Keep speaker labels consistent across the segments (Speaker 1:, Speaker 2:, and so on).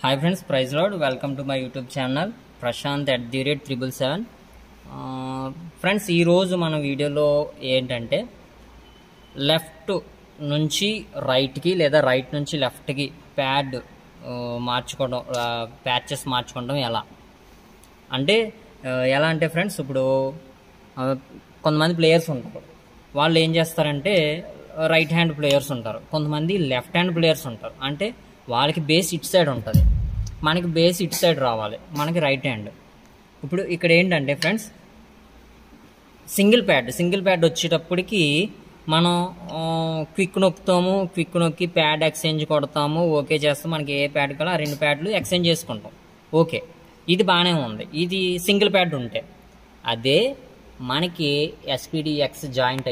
Speaker 1: Hi friends, praise Lord. Welcome to my YouTube channel Prashant @777. Friends ఈరోజు మన వీడియోలో ఏంటంటే లెఫ్ట్ నుంచి రైట్కి లేదా రైట్ నుంచి లెఫ్ట్కి ప్యాడ్ మార్చుకోవడం, ప్యాచెస్ మార్చుకోవడం అంటే ఎలా అంటే ఫ్రెండ్స్, ఇప్పుడు కొంతమంది ప్లేయర్స్ ఉంటారు. వాళ్ళు ఏం చేస్తారంటే రైట్ హ్యాండ్ ప్లేయర్స్ ఉంటారు, కొంతమంది లెఫ్ట్ హ్యాండ్ ప్లేయర్స్ ఉంటారు. అంటే వాళ్ళకి బేస్ ఇటు సైడ్ ఉంటుంది, మనకి బేస్ ఇటు సైడ్ రావాలి, మనకి రైట్ హ్యాండ్. ఇప్పుడు ఇక్కడ ఏంటంటే ఫ్రెండ్స్, సింగిల్ ప్యాడ్ వచ్చేటప్పటికి మనం క్విక్ నొక్కుతాము, క్విక్ నొక్కి ప్యాడ్ ఎక్స్చేంజ్ కొడతాము, ఓకే చేస్తాం. మనకి ఏ ప్యాడ్ కావాలో ఆ రెండు ప్యాడ్లు ఎక్స్చేంజ్ చేసుకుంటాం. ఓకే, ఇది బాగానే ఉంది, ఇది సింగిల్ ప్యాడ్ ఉంటే. అదే మనకి ఎస్పీడిఎక్స్ జాయింట్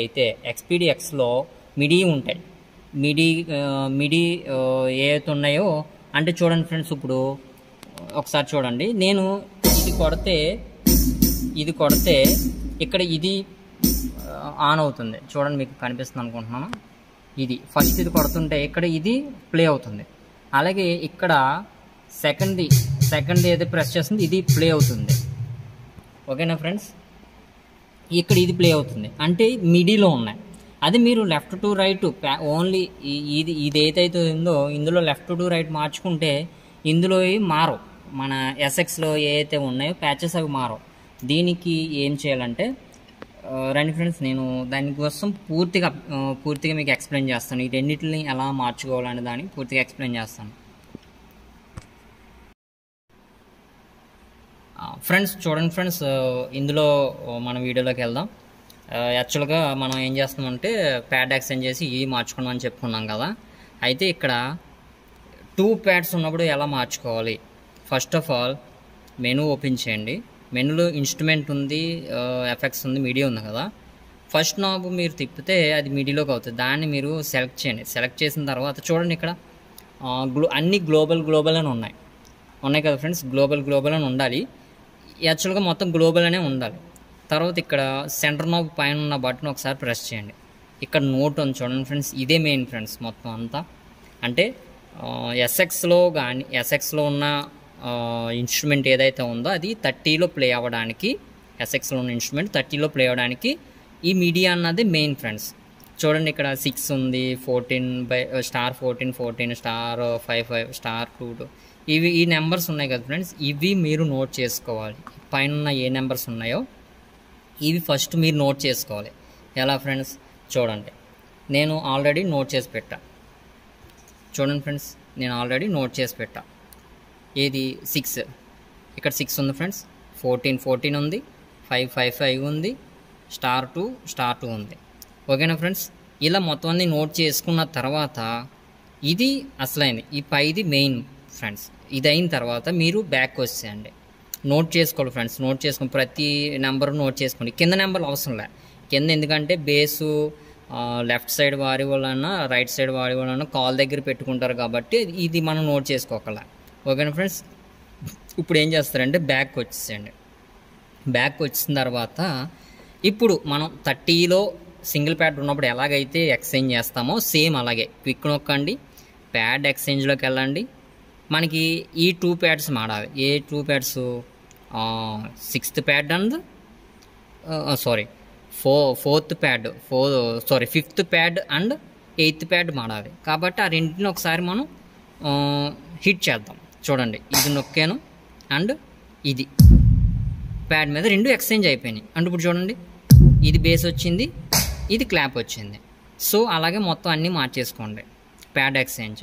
Speaker 1: అయితే ఎక్స్పీడిఎక్స్లో మిడీ ఉంటాయి. మిడీ ఏవైతే ఉన్నాయో అంటే చూడండి ఫ్రెండ్స్, ఇప్పుడు ఒకసారి చూడండి. నేను ఇది కొడితే ఇక్కడ ఇది ఆన్ అవుతుంది. చూడండి, మీకు కనిపిస్తుంది అనుకుంటున్నాను. ఇది ఫస్ట్ ఇది కొడుతుంటే ఇక్కడ ఇది ప్లే అవుతుంది. అలాగే ఇక్కడ సెకండ్ ఏదైతే ప్రెస్ చేస్తుంది ఇది ప్లే అవుతుంది. ఓకేనా ఫ్రెండ్స్, ఇక్కడ ఇది ప్లే అవుతుంది అంటే మిడీలో ఉన్నాయి. అది మీరు లెఫ్ట్ టు రైట్ ఓన్లీ ఇది ఏదైతే ఉందో ఇందులో లెఫ్ట్ టు రైట్ మార్చుకుంటే ఇందులో మారవు. మన ఎస్ఎక్స్లో ఏవైతే ఉన్నాయో ప్యాచెస్ అవి మారవు. దీనికి ఏం చేయాలంటే రండి ఫ్రెండ్స్, నేను దానికోసం పూర్తిగా మీకు ఎక్స్ప్లెయిన్ చేస్తాను. ఈ రెండింటిని ఎలా మార్చుకోవాలనే దానికి పూర్తిగా ఎక్స్ప్లెయిన్ చేస్తాను. ఫ్రెండ్స్ చూడండి ఫ్రెండ్స్, ఇందులో మన వీడియోలోకి వెళ్దాం. యాక్చువల్గా మనం ఏం చేస్తామంటే ప్యాడ్ ఎక్స్చేంజ్ చేసి ఇవి మార్చుకున్నాం అని చెప్పుకున్నాం కదా. అయితే ఇక్కడ 2 ప్యాడ్స్ ఉన్నప్పుడు ఎలా మార్చుకోవాలి? First of all menu open చేయండి. మెనూలో ఇన్స్ట్రుమెంట్ ఉంది, ఎఫెక్ట్స్ ఉంది, మీడియా ఉంది కదా. ఫస్ట్ నాబ్ మీరు తిప్పితే అది మీడియాలోకి అవుతుంది. దాన్ని మీరు సెలెక్ట్ చేయండి. సెలెక్ట్ చేసిన తర్వాత చూడండి, ఇక్కడ అన్ని గ్లోబల్ అని ఉన్నాయి కదా ఫ్రెండ్స్. గ్లోబల్ అని ఉండాలి. యాక్చువల్గా మొత్తం గ్లోబల్ అనే ఉండాలి. తర్వాత ఇక్కడ సెంటర్ నాబ్ పైన ఉన్న బటన్ ఒకసారి ప్రెస్ చేయండి. ఇక్కడ నోట్ ఉంది చూడండి ఫ్రెండ్స్, ఇదే మెయిన్ ఫ్రెండ్స్ మొత్తం అంతా. అంటే ఎస్ఎక్స్లో ఉన్న ఇన్స్ట్రుమెంట్ ఏదైతే ఉందో అది 30లో ప్లే అవ్వడానికి, ఎస్ఎక్స్లో ఉన్న ఇన్స్ట్రుమెంట్ 30లో ప్లే అవ్వడానికి ఈ మీడియా అన్నది మెయిన్ ఫ్రెండ్స్. చూడండి, ఇక్కడ 6 ఉంది, 14 14 *5 *2 ఈ నెంబర్స్ ఉన్నాయి కదా ఫ్రెండ్స్. ఇవి మీరు నోట్ చేసుకోవాలి. పైన ఉన్న ఏ నెంబర్స్ ఉన్నాయో ఇవి ఫస్ట్ మీరు నోట్ చేసుకోవాలి. ఎలా ఫ్రెండ్స్ చూడండి, నేను ఆల్రెడీ నోట్ చేసి పెట్టా. చూడండి ఫ్రెండ్స్, నేను ఆల్రెడీ నోట్ చేసి పెట్టా. ఏది 6, ఇక్కడ 6 ఉంది ఫ్రెండ్స్, 14 ఉంది, 5 ఉంది, *2 ఉంది. ఓకేనా ఫ్రెండ్స్, ఇలా మొత్తం అన్ని నోట్ చేసుకున్న తర్వాత ఇది అసలైంది, ఈ పైది మెయిన్ ఫ్రెండ్స్. ఇది అయిన తర్వాత మీరు బ్యాక్ వచ్చేయండి. నోట్ చేసుకోవాలి ఫ్రెండ్స్, నోట్ చేసుకుని ప్రతి నెంబర్ నోట్ చేసుకోండి. కింద నెంబర్లు అవసరం లే, కింద ఎందుకంటే బేసు లెఫ్ట్ సైడ్ వారి వాళ్ళన్నా రైట్ సైడ్ వారి వాళ్ళన్నా కాల్ దగ్గర పెట్టుకుంటారు కాబట్టి ఇది మనం నోట్ చేసుకోగల. ఓకేనా ఫ్రెండ్స్, ఇప్పుడు ఏం చేస్తారంటే బ్యాక్ వచ్చేసేయండి. బ్యాక్ వచ్చిన తర్వాత ఇప్పుడు మనం 30లో సింగిల్ ప్యాడ్ ఉన్నప్పుడు ఎలాగైతే ఎక్స్చేంజ్ చేస్తామో సేమ్ అలాగే క్విక్ నొక్కండి, ప్యాడ్ ఎక్స్చేంజ్లోకి వెళ్ళండి. మనకి ఈ 2 ప్యాడ్స్ మాడాలి. ఏ 2 pads? 6th pad and 5th pad and 8th pad మాడాలి. కాబట్టి ఆ రెండింటిని ఒకసారి మనం హిట్ చేద్దాం. చూడండి, ఇది నొక్కాను అండ్ ఇది ప్యాడ్ మీద 2 ఎక్స్చేంజ్ అయిపోయినాయి. అంటే ఇప్పుడు చూడండి, ఇది బేస్ వచ్చింది, ఇది క్లాప్ వచ్చింది. సో అలాగే మొత్తం అన్నీ మార్చేసుకోండి. Pad exchange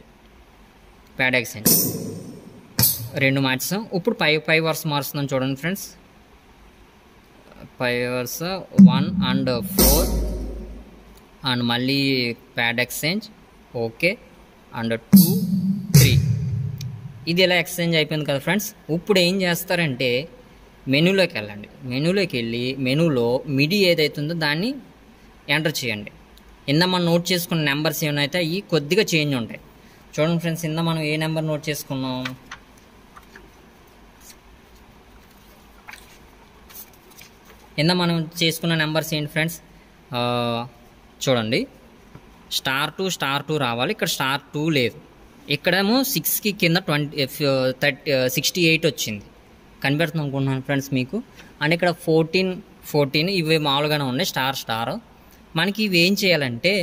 Speaker 1: 2 మార్చాం. ఇప్పుడు 5 వర్స్ మారుస్తున్నాం. చూడండి ఫ్రెండ్స్, 5 వర్స్ 1 and 4 అండ్ మళ్ళీ ప్యాడ్ ఎక్స్చేంజ్ ఓకే అండ్ 2 3. ఇది ఇలా ఎక్స్చేంజ్ అయిపోయింది కదా ఫ్రెండ్స్. ఇప్పుడు ఏం చేస్తారంటే మెనూలోకి వెళ్ళండి. మెనూలోకి వెళ్ళి మెనూలో మిడి ఏదైతుందో దాన్ని ఎంటర్ చేయండి. ఇందా మనం నోట్ చేసుకున్న నెంబర్స్ ఏమైనా అవి కొద్దిగా చేంజ్ ఉంటాయి. చూడండి ఫ్రెండ్స్, ఇందా మనం ఏ నెంబర్ నోట్ చేసుకున్నాం? మనం చేసుకున్న నెంబర్స్ ఏంటి ఫ్రెండ్స్? చూడండి, *2 రావాలి. ఇక్కడ *2 లేదు. ఇక్కడేమో 6కి కింద 68 వచ్చింది. కనిపెడుతుంది అనుకుంటున్నాను ఫ్రెండ్స్ మీకు. అండ్ ఇక్కడ 14 ఇవి మామూలుగానే ఉన్నాయి స్టార్. మనకి ఇవి ఏం చేయాలంటే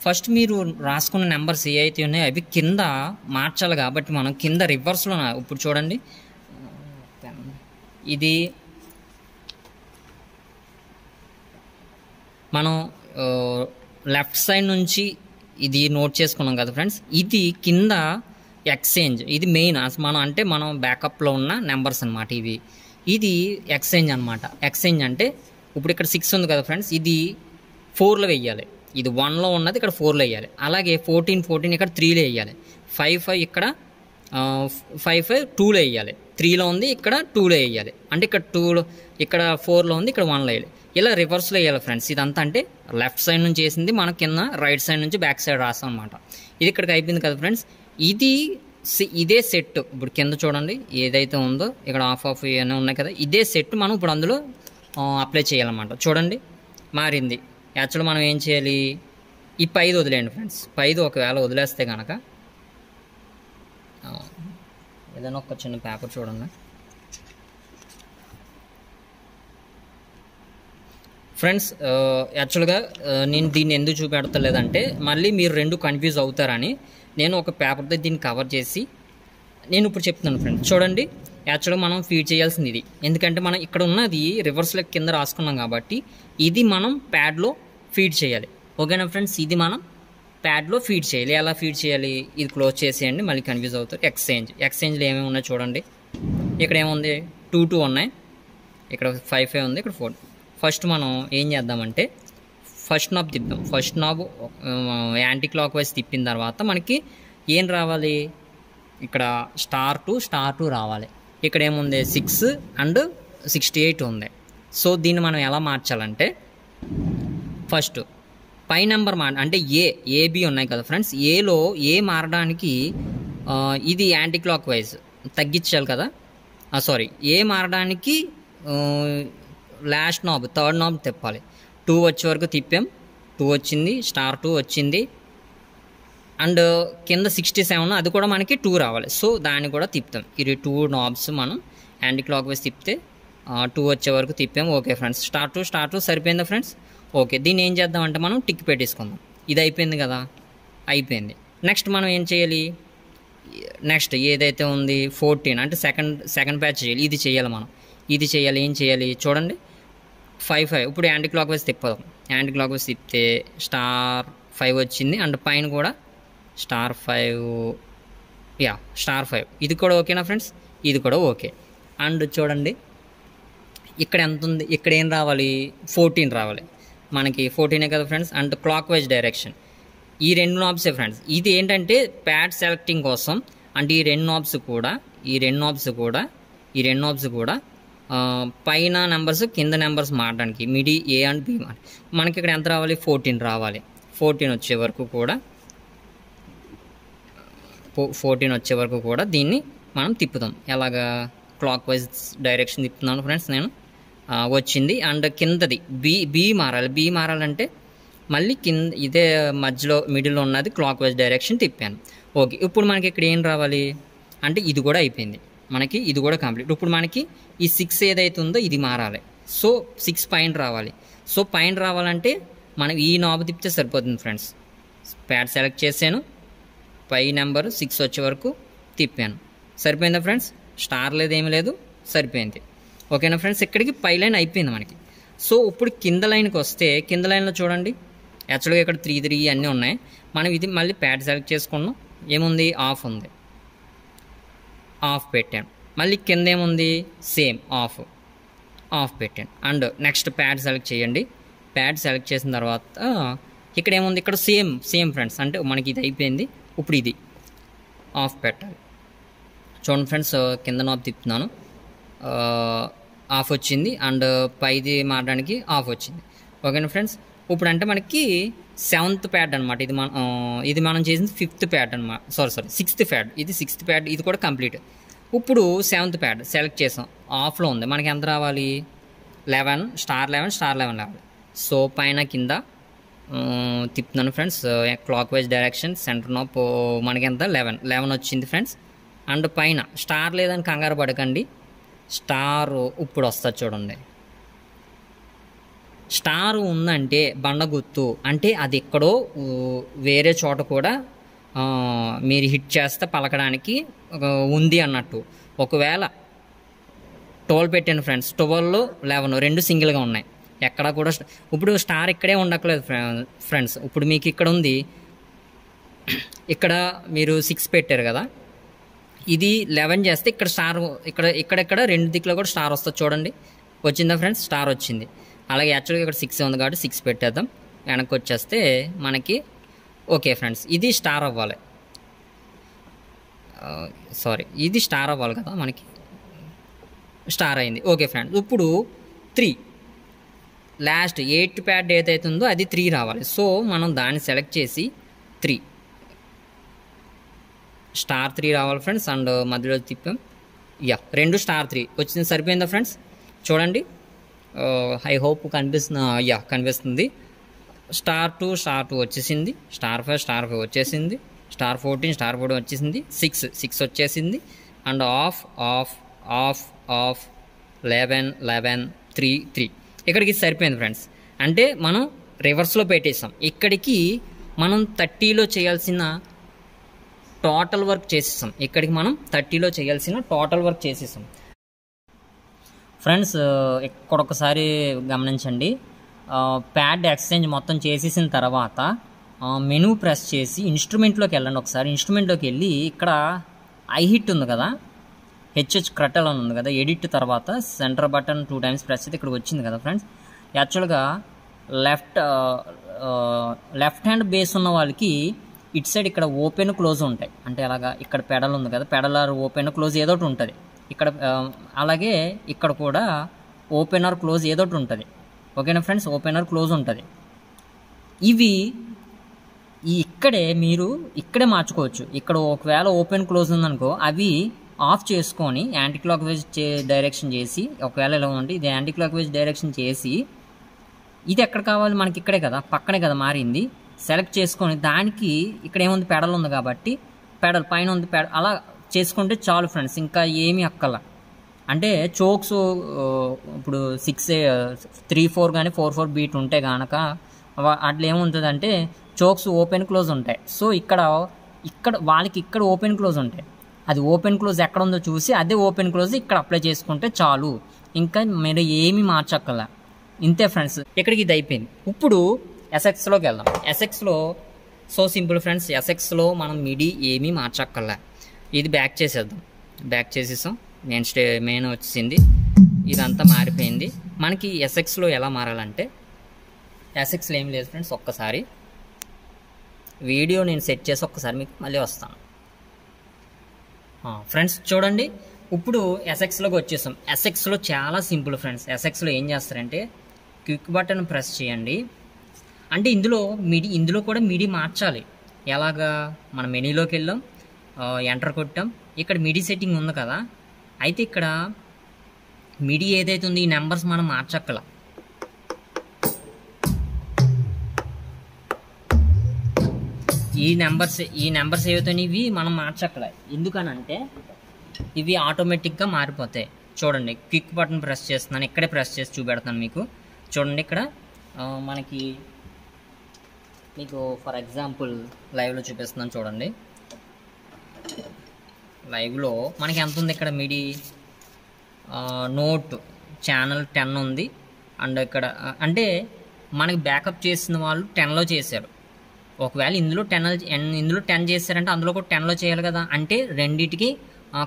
Speaker 1: ఫస్ట్ మీరు రాసుకున్న నెంబర్స్ ఏ అయితే ఉన్నాయో అవి కింద మార్చాలి. కాబట్టి మనం కింద రివర్స్లో ఇప్పుడు చూడండి, ఇది మనం లెఫ్ట్ సైడ్ నుంచి ఇది నోట్ చేసుకున్నాం కదా ఫ్రెండ్స్. ఇది కింద ఎక్స్చేంజ్, ఇది మెయిన్ మనం బ్యాకప్లో ఉన్న నెంబర్స్ అనమాట ఇవి. ఇది ఎక్స్చేంజ్ అనమాట. ఎక్స్చేంజ్ అంటే ఇప్పుడు ఇక్కడ 6 ఉంది కదా ఫ్రెండ్స్, ఇది 4లో వెయ్యాలి. ఇది 1లో ఉన్నది ఇక్కడ 4లో వేయాలి. అలాగే 14 ఇక్కడ 3లో వేయాలి. 5 ఇక్కడ 5 2లో వేయాలి. 3లో ఉంది ఇక్కడ 2లో వేయాలి. అంటే ఇక్కడ 2లో, ఇక్కడ 4లో ఉంది ఇక్కడ 1లో వేయాలి. ఇలా రివర్స్లో వేయాలి ఫ్రెండ్స్. ఇదంతా అంటే లెఫ్ట్ సైడ్ నుంచి వేసింది మనం కింద రైట్ సైడ్ నుంచి బ్యాక్ సైడ్ రాస్తాం అనమాట. ఇది ఇక్కడికి అయిపోయింది కదా ఫ్రెండ్స్. ఇదే సెట్ ఇప్పుడు కింద చూడండి ఏదైతే ఉందో ఇక్కడ ఆఫ్ ఇవన్నీ ఉన్నాయి కదా, ఇదే సెట్ మనం ఇప్పుడు అందులో అప్లై చేయాలన్నమాట. చూడండి మారింది. యాక్చువల్గా మనం ఏం చేయాలి, ఈ 5 వదిలేయండి ఫ్రెండ్స్. 5 ఒకవేళ వదిలేస్తే కనుక ఏదైనా ఒక చిన్న పేపర్ చూడండి ఫ్రెండ్స్. యాక్చువల్గా నేను దీన్ని ఎందుకు చూపెడతలేదంటే మళ్ళీ మీరు రెండు కన్ఫ్యూజ్ అవుతారని నేను ఒక పేపర్తో దీన్ని కవర్ చేసి నేను ఇప్పుడు చెప్తున్నాను ఫ్రెండ్స్. చూడండి యాక్చువల్గా మనం ఫీడ్ చేయాల్సింది ఇది. ఎందుకంటే మనం ఇక్కడ ఉన్నది రివర్స్లో కింద రాసుకున్నాం కాబట్టి ఇది మనం ప్యాడ్లో ఫీడ్ చేయాలి. ఓకేనా ఫ్రెండ్స్, ఇది మనం ప్యాడ్లో ఫీడ్ చేయాలి. ఎలా ఫీడ్ చేయాలి, ఇది క్లోజ్ చేసేయండి, మళ్ళీ కన్ఫ్యూజ్ అవుతారు. ఎక్స్చేంజ్లో ఏమేమి ఉన్నాయి చూడండి. ఇక్కడ ఏముంది 2 ఉన్నాయి, ఇక్కడ 5 ఉంది, ఇక్కడ 4. ఫస్ట్ మనం ఏం చేద్దామంటే ఫస్ట్ నాబ్ తిప్పుదాం. First knob anticlockwise తిప్పిన తర్వాత మనకి ఏం రావాలి, ఇక్కడ స్టార్ టు రావాలి. ఇక్కడ ఏముంది 6 అండ్ 68 ఉంది. సో దీన్ని మనం ఎలా మార్చాలంటే ఫస్ట్ పై నెంబర్ అంటే ఏబి ఉన్నాయి కదా ఫ్రెండ్స్. ఏ మారడానికి ఇది యాంటీ క్లాక్ వైజ్ తగ్గించాలి కదా. ఏ మారడానికి లాస్ట్ నాబ్ థర్డ్ నాబ్ తిప్పాలి. 2 వచ్చే వరకు తిప్పాం, 2 వచ్చింది, స్టార్ 2 వచ్చింది. అండ్ కింద 67 అది కూడా మనకి 2 రావాలి. సో దాన్ని కూడా తిప్పుతాం. ఇది 2 నాబ్స్ మనం యాంటీ క్లాక్ వైజ్ తిప్పితే 2 వచ్చే వరకు తిప్పాం. ఓకే ఫ్రెండ్స్, స్టార్ టు సరిపోయిందా ఫ్రెండ్స్? ఓకే, దీన్ని ఏం చేద్దామంటే మనం టిక్ పెట్టేసుకుందాం. ఇది అయిపోయింది కదా, అయిపోయింది. నెక్స్ట్ మనం ఏం చేయాలి, నెక్స్ట్ ఏదైతే ఉంది 14 అంటే సెకండ్ బ్యాచ్ చేయాలి. ఇది చేయాలి మనం, ఇది చేయాలి. ఏం చేయాలి చూడండి, 5 ఇప్పుడు యాంటీ క్లాక్ వైజ్ తిప్పదాం. యాంటీ క్లాక్ వైజ్ తిప్పితే స్టార్ 5 వచ్చింది. అండ్ పైన కూడా స్టార్ 5 ఇది కూడా ఓకేనా ఫ్రెండ్స్? ఇది కూడా ఓకే. అండ్ చూడండి ఇక్కడ ఎంత ఉంది, ఇక్కడ ఏం రావాలి 14 రావాలి మనకి. 14 కదా friends. And clock wise direction ఈ 2 నాబ్సే ఫ్రెండ్స్. ఇది ఏంటంటే ప్యాడ్ సెలెక్టింగ్ కోసం. అంటే ఈ రెండు నాబ్స్ కూడా పైన నెంబర్స్ కింద నెంబర్స్ మారడానికి మిడి ఏ అండ్ బి మనకి ఇక్కడ ఎంత రావాలి 14 రావాలి. 14 వచ్చే వరకు కూడా దీన్ని మనం తిప్పుతాం. ఎలాగా క్లాక్ వైజ్ డైరెక్షన్ తిప్పుతున్నాను ఫ్రెండ్స్ నేను. వచ్చింది. అండ్ కిందది బి మారాలంటే మళ్ళీ కింద ఇదే మధ్యలో మిడిల్లో ఉన్నది క్లాక్ వైజ్ డైరెక్షన్ తిప్పాను. ఓకే, ఇప్పుడు మనకి ఇక్కడ ఏం రావాలి అంటే ఇది కూడా అయిపోయింది మనకి, ఇది కూడా కంప్లీట్. ఇప్పుడు మనకి ఈ 6 ఏదైతే ఉందో ఇది మారాలి. సో 6 పైన రావాలి. సో పైన రావాలంటే మనం ఈ నాబ్ తిప్పితే సరిపోతుంది ఫ్రెండ్స్. ప్యాడ్ సెలెక్ట్ చేశాను, పై నెంబర్ 6 వచ్చే వరకు తిప్పాను. సరిపోయిందా ఫ్రెండ్స్? స్టార్ లేదు, ఏమి లేదు, సరిపోయింది. ఓకేనా ఫ్రెండ్స్, ఇక్కడికి పై లైన్ అయిపోయింది మనకి. సో ఇప్పుడు కింద లైన్కి వస్తే కింద లైన్లో చూడండి యాక్చువల్గా ఇక్కడ 3 అన్నీ ఉన్నాయి. మనం ఇది మళ్ళీ ప్యాడ్ సెలెక్ట్ చేసుకున్నాం. ఏముంది ఆఫ్ ఉంది, ఆఫ్ పెట్టాను. మళ్ళీ కింద ఏముంది సేమ్ ఆఫ్ పెట్టాను. అండ్ నెక్స్ట్ ప్యాడ్ సెలెక్ట్ చేయండి. ప్యాడ్ సెలెక్ట్ చేసిన తర్వాత ఇక్కడ ఏముంది, ఇక్కడ సేమ్ ఫ్రెండ్స్. అంటే మనకి ఇది అయిపోయింది. ఇప్పుడు ఇది ఆఫ్ పెట్టాలి. చూడండి ఫ్రెండ్స్, కింద నాబ్ తిప్పుతున్నాను, ఆఫ్ వచ్చింది. అండ్ పైది మారడానికి ఆఫ్ వచ్చింది. ఓకేనా ఫ్రెండ్స్, ఇప్పుడు అంటే మనకి 7th ప్యాడ్ అనమాట. ఇది మనం చేసింది 5th ప్యాడ్ అనమాట. Sorry 6th pad. ఇది 6th ప్యాడ్, ఇది కూడా కంప్లీట్. ఇప్పుడు 7th ప్యాడ్ సెలెక్ట్ చేసాం, ఆఫ్లో ఉంది. మనకి ఎంత రావాలి 11 స్టార్ 11 రావాలి. సో పైన కింద తిప్పుతున్నాను friends. Clockwise direction, center of మనకి ఎంత 11 వచ్చింది ఫ్రెండ్స్. అండ్ పైన స్టార్ లేదని కంగారు పడకండి, స్టార్ ఇప్పుడు వస్తుంది చూడండి. స్టార్ ఉందంటే బండ గుర్తు అంటే అది ఎక్కడో వేరే చోట కూడా మీరు హిట్ చేస్తే పలకడానికి ఉంది అన్నట్టు. ఒకవేళ 12 పెట్టాను ఫ్రెండ్స్, 12, 11 రెండు సింగిల్గా ఉన్నాయి, ఎక్కడ కూడా ఇప్పుడు స్టార్ ఇక్కడే ఉండట్లేదు ఫ్రెండ్స్. ఇప్పుడు మీకు ఇక్కడ ఉంది, ఇక్కడ మీరు 6 పెట్టారు కదా, ఇది 11 చేస్తే ఇక్కడ స్టార్, ఇక్కడెక్కడ రెండు దిక్కులో కూడా స్టార్ వస్తుంది చూడండి. వచ్చిందా ఫ్రెండ్స్? స్టార్ వచ్చింది. అలాగే యాక్చువల్గా ఇక్కడ 6 ఉంది కాబట్టి 6 పెట్టేద్దాం. వెనక్కి వచ్చేస్తే మనకి ఓకే ఫ్రెండ్స్, ఇది స్టార్ అవ్వాలి. సారీ, ఇది స్టార్ అవ్వాలి కదా, మనకి స్టార్ అయింది. ఓకే ఫ్రెండ్స్, ఇప్పుడు 3 లాస్ట్ 8 ప్యాడ్ ఏదైతే ఉందో అది 3 రావాలి. సో మనం దాన్ని సెలెక్ట్ చేసి 3 స్టార్ 3 రావాలి ఫ్రెండ్స్. అండ్ మధ్యలో తిప్పాం, రెండు స్టార్ 3 వచ్చింది. సరిపోయిందా ఫ్రెండ్స్? చూడండి, ఐ హోప్ కనిపిస్తుంది. స్టార్ 2 వచ్చేసింది, స్టార్ 5 వచ్చేసింది, స్టార్ 14 వచ్చేసింది, 6 వచ్చేసింది. అండ్ ఆఫ్ 11 3 ఇక్కడికి సరిపోయింది ఫ్రెండ్స్. అంటే మనం రివర్స్లో పెట్టేసాం. ఇక్కడికి మనం 30లో చేయాల్సిన టోటల్ వర్క్ చేసేసాం. ఇక్కడికి మనం 30లో చేయాల్సిన టోటల్ వర్క్ చేసేసాం ఫ్రెండ్స్. ఇక్కడొకసారి గమనించండి, ప్యాడ్ ఎక్స్చేంజ్ మొత్తం చేసేసిన తర్వాత మెనూ ప్రెస్ చేసి ఇన్స్ట్రుమెంట్లోకి వెళ్ళండి. ఒకసారి ఇన్స్ట్రుమెంట్లోకి వెళ్ళి ఇక్కడ ఐ హిట్ ఉంది కదా, హెచ్హెచ్ క్రటల్ అని ఉంది కదా, ఎడిట్ తర్వాత సెంటర్ బటన్ 2 టైమ్స్ ప్రెస్ అయితే ఇక్కడ వచ్చింది కదా ఫ్రెండ్స్. యాక్చువల్గా లెఫ్ట్ హ్యాండ్ బేస్ ఉన్న వాళ్ళకి ఇటు సైడ్ ఇక్కడ ఓపెన్ క్లోజ్ ఉంటాయి. అంటే అలాగా ఇక్కడ పెడల్ ఉంది కదా, పెడల్ ఆర్ ఓపెన్ క్లోజ్ ఏదో ఒకటి ఉంటుంది ఇక్కడ. అలాగే ఇక్కడ కూడా ఓపెన్ ఆర్ క్లోజ్ ఏదో ఒకటి ఉంటుంది. ఓకేనా ఫ్రెండ్స్? ఓపెన్ ఆర్ క్లోజ్ ఉంటుంది. ఇవి ఇక్కడే మీరు మార్చుకోవచ్చు. ఇక్కడ ఒకవేళ ఓపెన్ క్లోజ్ ఉందనుకో, అవి ఆఫ్ చేసుకొని యాంటీ క్లాక్ వైజ్ డైరెక్షన్ చేసి, ఒకవేళ ఎలా ఉంటే ఇది యాంటీ క్లాక్ వైజ్ డైరెక్షన్ చేసి, ఇది ఎక్కడ కావాలి మనకి, ఇక్కడే కదా, పక్కనే కదా మారింది, సెలెక్ట్ చేసుకొని దానికి ఇక్కడ ఏముంది, పెడల్ ఉంది కాబట్టి పెడల్ పైన ఉంది, అలా చేసుకుంటే చాలు ఫ్రెండ్స్. ఇంకా ఏమీ అక్కల. అంటే చోక్స్ ఇప్పుడు 6-3-4 కానీ 4-4 బీట్ ఉంటే కనుక అట్లా ఏముంటుందంటే చోక్స్ ఓపెన్ క్లోజ్ ఉంటాయి. సో ఇక్కడ వాళ్ళకి ఇక్కడ ఓపెన్ క్లోజ్ ఉంటాయి. అది ఓపెన్ క్లోజ్ ఎక్కడ ఉందో చూసి అదే ఓపెన్ క్లోజ్ ఇక్కడ అప్లై చేసుకుంటే చాలు. ఇంకా మీరు ఏమీ మార్చక్కల. ఇంతే ఫ్రెండ్స్, ఇక్కడికి ఇది అయిపోయింది. ఇప్పుడు ఎస్ఎక్స్లోకి వెళ్దాం. ఎస్ఎక్స్లో సో సింపుల్ ఫ్రెండ్స్, ఎస్ఎక్స్లో మనం మిడి ఏమీ మార్చక్కర్లే. ఇది బ్యాక్ చేసేద్దాం. బ్యాక్ చేసేసాం, మెయిన్ వచ్చింది, ఇదంతా మారిపోయింది. మనకి ఎస్ఎక్స్లో ఎలా మారాలంటే, ఎస్ఎక్స్లో ఏం లేదు ఫ్రెండ్స్, ఒక్కసారి వీడియో నేను సెట్ చేసి ఒక్కసారి మీకు మళ్ళీ వస్తాను ఫ్రెండ్స్. చూడండి, ఇప్పుడు ఎస్ఎక్స్లోకి వచ్చేసాం. ఎస్ఎక్స్లో చాలా సింపుల్ ఫ్రెండ్స్. ఎస్ఎక్స్లో ఏం చేస్తారంటే క్విక్ బటన్ ప్రెస్ చేయండి. అంటే ఇందులో కూడా మిడి మార్చాలి. ఎలాగా, మన మెనూలోకి వెళ్ళాం, ఎంటర్ కొట్టాం, ఇక్కడ మిడి సెట్టింగ్ ఉంది కదా, అయితే ఇక్కడ మిడి ఏదైతే ఉంది ఈ నెంబర్స్ మనం మార్చక్కల. ఈ నెంబర్స్ ఏవైతే ఇవి మనం మార్చక్కల. ఎందుకనంటే ఇవి ఆటోమేటిక్గా మారిపోతాయి. చూడండి, క్విక్ బటన్ ప్రెస్ చేస్తున్నాను, ఇక్కడే ప్రెస్ చేసి చూపెడతాను మీకు. చూడండి, ఇక్కడ మీకు ఫర్ ఎగ్జాంపుల్ లైవ్లో చూపిస్తున్నాను చూడండి. లైవ్లో మనకి ఎంత ఉంది, ఇక్కడ మిడి నోట్ ఛానల్ 10 ఉంది. అండ్ ఇక్కడ అంటే మనకి బ్యాకప్ చేసిన వాళ్ళు 10లో చేశారు. ఒకవేళ ఇందులో 10 చేశారంటే అందులో కూడా 10లో చేయాలి కదా, అంటే రెండింటికి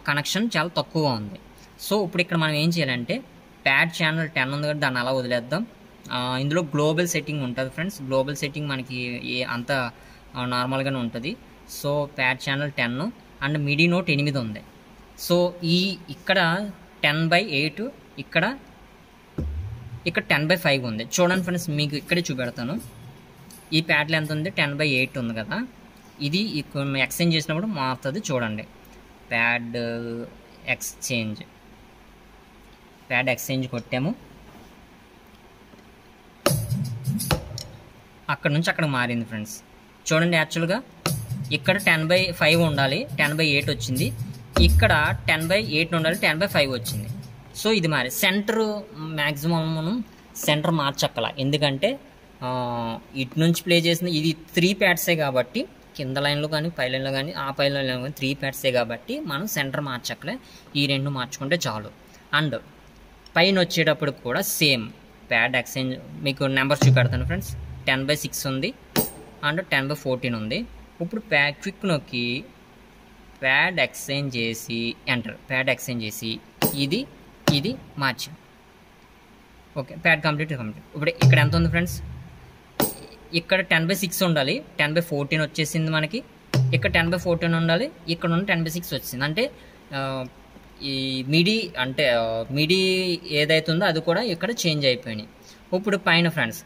Speaker 1: కనెక్షన్ చాలా తక్కువగా ఉంది. సో ఇప్పుడు ఇక్కడ మనం ఏం చేయాలంటే ప్యాడ్ ఛానల్ 10 ఉంది కదా, దాన్ని అలా వదిలేద్దాం. ఇందులో గ్లోబల్ సెట్టింగ్ ఉంటుంది ఫ్రెండ్స్. గ్లోబల్ సెట్టింగ్ మనకి అంత నార్మల్గానే ఉంటుంది. So pad channel 10 and MIDI note 8 ఉంది. సో ఇక్కడ 10/8, ఇక్కడ 10/5 ఉంది. చూడండి ఫ్రెండ్స్, మీకు ఇక్కడే చూపెడతాను. ఈ ప్యాడ్లో ఎంత ఉంది, 10/8 ఉంది కదా. ఇది ఎక్స్చేంజ్ చేసినప్పుడు మారుతుంది. చూడండి, ప్యాడ్ ఎక్స్చేంజ్ కొట్టాము. అక్కడ నుంచి అక్కడికి మారింది ఫ్రెండ్స్. చూడండి, యాక్చువల్గా ఇక్కడ 10/5 ఉండాలి, 10/8 వచ్చింది. ఇక్కడ 10/8 ఉండాలి, 10/5 వచ్చింది. సో ఇది మారి సెంటర్ మ్యాక్సిమం మనం సెంటర్ మార్చక్కల. ఎందుకంటే ఇటు నుంచి ప్లే చేసిన ఇది 3 ప్యాడ్సే కాబట్టి, కింద లైన్లో కానీ పై లైన్లో కానీ ఆ పై లైన్లో కానీ 3 ప్యాడ్సే కాబట్టి మనం సెంటర్ మార్చక్కలే. ఈ 2 మార్చుకుంటే చాలు. అండ్ పైన వచ్చేటప్పుడు కూడా సేమ్ ప్యాడ్ ఎక్స్చేంజ్ మీకు నెంబర్స్ చూపెడతాను ఫ్రెండ్స్. 10/6 ఉంది అండ్ 10/14 ఉంది. ఇప్పుడు క్విక్ నొక్కి ప్యాడ్ ఎక్స్చేంజ్ చేసి ఎంటర్, ప్యాడ్ ఎక్స్చేంజ్ చేసి ఇది మార్చాం. Okay, pad complete. ఇప్పుడు ఇక్కడ ఎంత ఉంది ఫ్రెండ్స్? ఇక్కడ 10/6 ఉండాలి, 10/14 వచ్చేసింది మనకి. ఇక్కడ 10/14 ఉండాలి, ఇక్కడ ఉన్న 10/6 వచ్చింది. అంటే ఈ మిడి ఏదైతే ఉందో అది కూడా ఇక్కడ చేంజ్ అయిపోయినాయి. ఇప్పుడు పైన ఫ్రెండ్స్,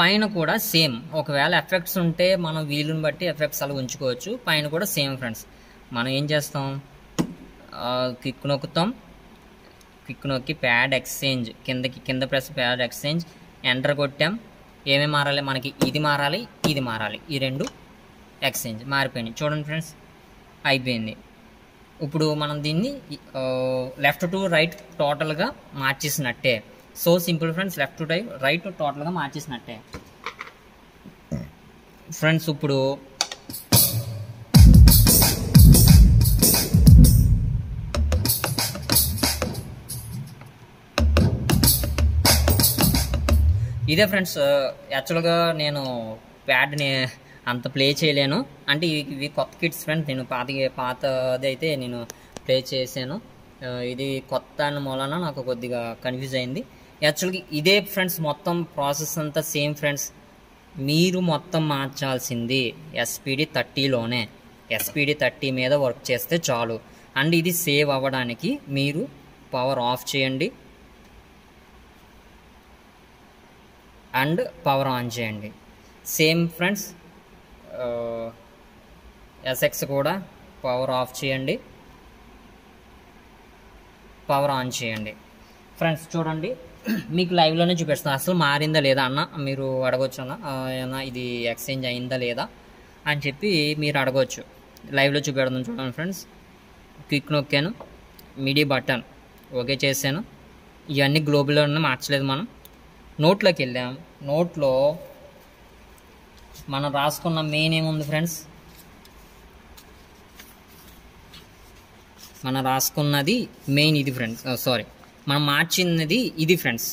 Speaker 1: పైన కూడా సేమ్. ఒకవేళ ఎఫెక్ట్స్ ఉంటే మనం వీలుని బట్టి ఎఫెక్ట్స్ అలా ఉంచుకోవచ్చు. పైన కూడా సేమ్ ఫ్రెండ్స్. మనం ఏం చేస్తాం, క్లిక్ నొక్కుతాం, క్లిక్ నొక్కి ప్యాడ్ ఎక్స్చేంజ్ కింద ప్రెస్ ప్యాడ్ ఎక్స్చేంజ్, ఎంటర్ కొట్టాం. ఏమేమి మారాలి మనకి? ఇది మారాలి, ఇది మారాలి. ఈ 2 ఎక్స్చేంజ్ మారిపోయినాయి. చూడండి ఫ్రెండ్స్, అయిపోయింది. ఇప్పుడు మనం దీన్ని లెఫ్ట్ టు రైట్ టోటల్గా మార్చేసినట్టే. So simple friends, left to right టోటల్గా మార్చేసినట్టే ఫ్రెండ్స్. ఇప్పుడు ఇదే ఫ్రెండ్స్, యాక్చువల్గా నేను ప్యాడ్ని అంత ప్లే చేయలేను. అంటే ఇవి కొత్త కిట్స్ ఫ్రెండ్స్. నేను పాతది అయితే నేను ప్లే చేశాను. ఇది కొత్త అన్న మూలన నాకు కొద్దిగా కన్ఫ్యూజ్ అయింది. యాక్చువల్గా ఇదే ఫ్రెండ్స్, మొత్తం ప్రాసెస్ అంతా సేమ్ ఫ్రెండ్స్. మీరు మొత్తం మార్చాల్సింది SPD 30లోనే. SPD 30 మీద వర్క్ చేస్తే చాలు. అండ్ ఇది సేవ్ అవ్వడానికి మీరు పవర్ ఆఫ్ చేయండి అండ్ పవర్ ఆన్ చేయండి. సేమ్ ఫ్రెండ్స్, SX కూడా పవర్ ఆఫ్ చేయండి, పవర్ ఆన్ చేయండి ఫ్రెండ్స్. చూడండి, మీకు లైవ్లోనే చూపిస్తాను. అసలు మారిందా లేదా అన్న మీరు అడగొచ్చు. అన్న ఇది ఎక్స్చేంజ్ అయిందా లేదా అని చెప్పి మీరు అడగవచ్చు. లైవ్లో చూపెడదాం. చూడండి ఫ్రెండ్స్, క్లిక్ నొక్కాను, మిడి బటన్ ఓకే చేశాను. ఇవన్నీ గ్లోబల్లోనే మార్చలేదు. మనం నోట్లోకి వెళ్ళాం. నోట్లో మనం రాసుకున్న మెయిన్ ఏముంది ఫ్రెండ్స్? మనం రాసుకున్నది మెయిన్ ఇది ఫ్రెండ్స్. సారీ, మనం మార్చినది ఇది ఫ్రెండ్స్.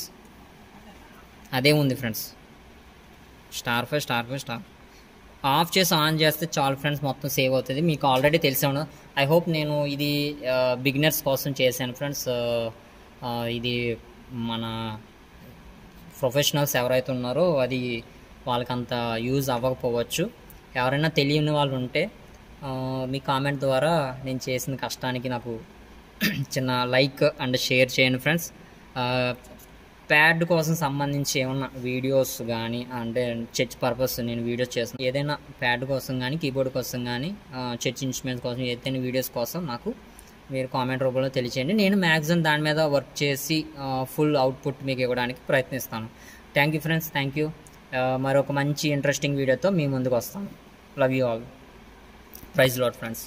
Speaker 1: అదే ఉంది ఫ్రెండ్స్. స్టార్ ఆఫ్ చేసి ఆన్ చేస్తే చాలు ఫ్రెండ్స్, మొత్తం సేవ్ అవుతుంది. మీకు ఆల్రెడీ తెలిసే ఉండదు. ఐ హోప్ నేను ఇది బిగినర్స్ కోసం చేశాను ఫ్రెండ్స్. ఇది మన ప్రొఫెషనల్స్ ఎవరైతే ఉన్నారో అది వాళ్ళకంత యూజ్ అవ్వకపోవచ్చు. ఎవరైనా తెలియని వాళ్ళు ఉంటే మీ కామెంట్ ద్వారా నేను చేసిన కష్టానికి నాకు చిన్న లైక్ అండ్ షేర్ చేయండి ఫ్రెండ్స్. ప్యాడ్ కోసం సంబంధించి ఏమన్నా వీడియోస్ కానీ, అంటే చర్చ్ పర్పస్ నేను వీడియోస్ చేస్తాను. ఏదైనా ప్యాడ్ కోసం కానీ, కీబోర్డ్ కోసం కానీ, చర్చ్ ఇన్స్ట్రుమెంట్స్ కోసం, ఏదైనా వీడియోస్ కోసం నాకు మీరు కామెంట్ రూపంలో తెలియచేయండి. నేను మ్యాక్సిమం దాని మీద వర్క్ చేసి ఫుల్ అవుట్పుట్ మీకు ఇవ్వడానికి ప్రయత్నిస్తాను. Thank you friends, thank you. మరొక మంచి ఇంట్రెస్టింగ్ వీడియోతో మీ ముందుకు వస్తాను. Love you all. Praise Lord friends.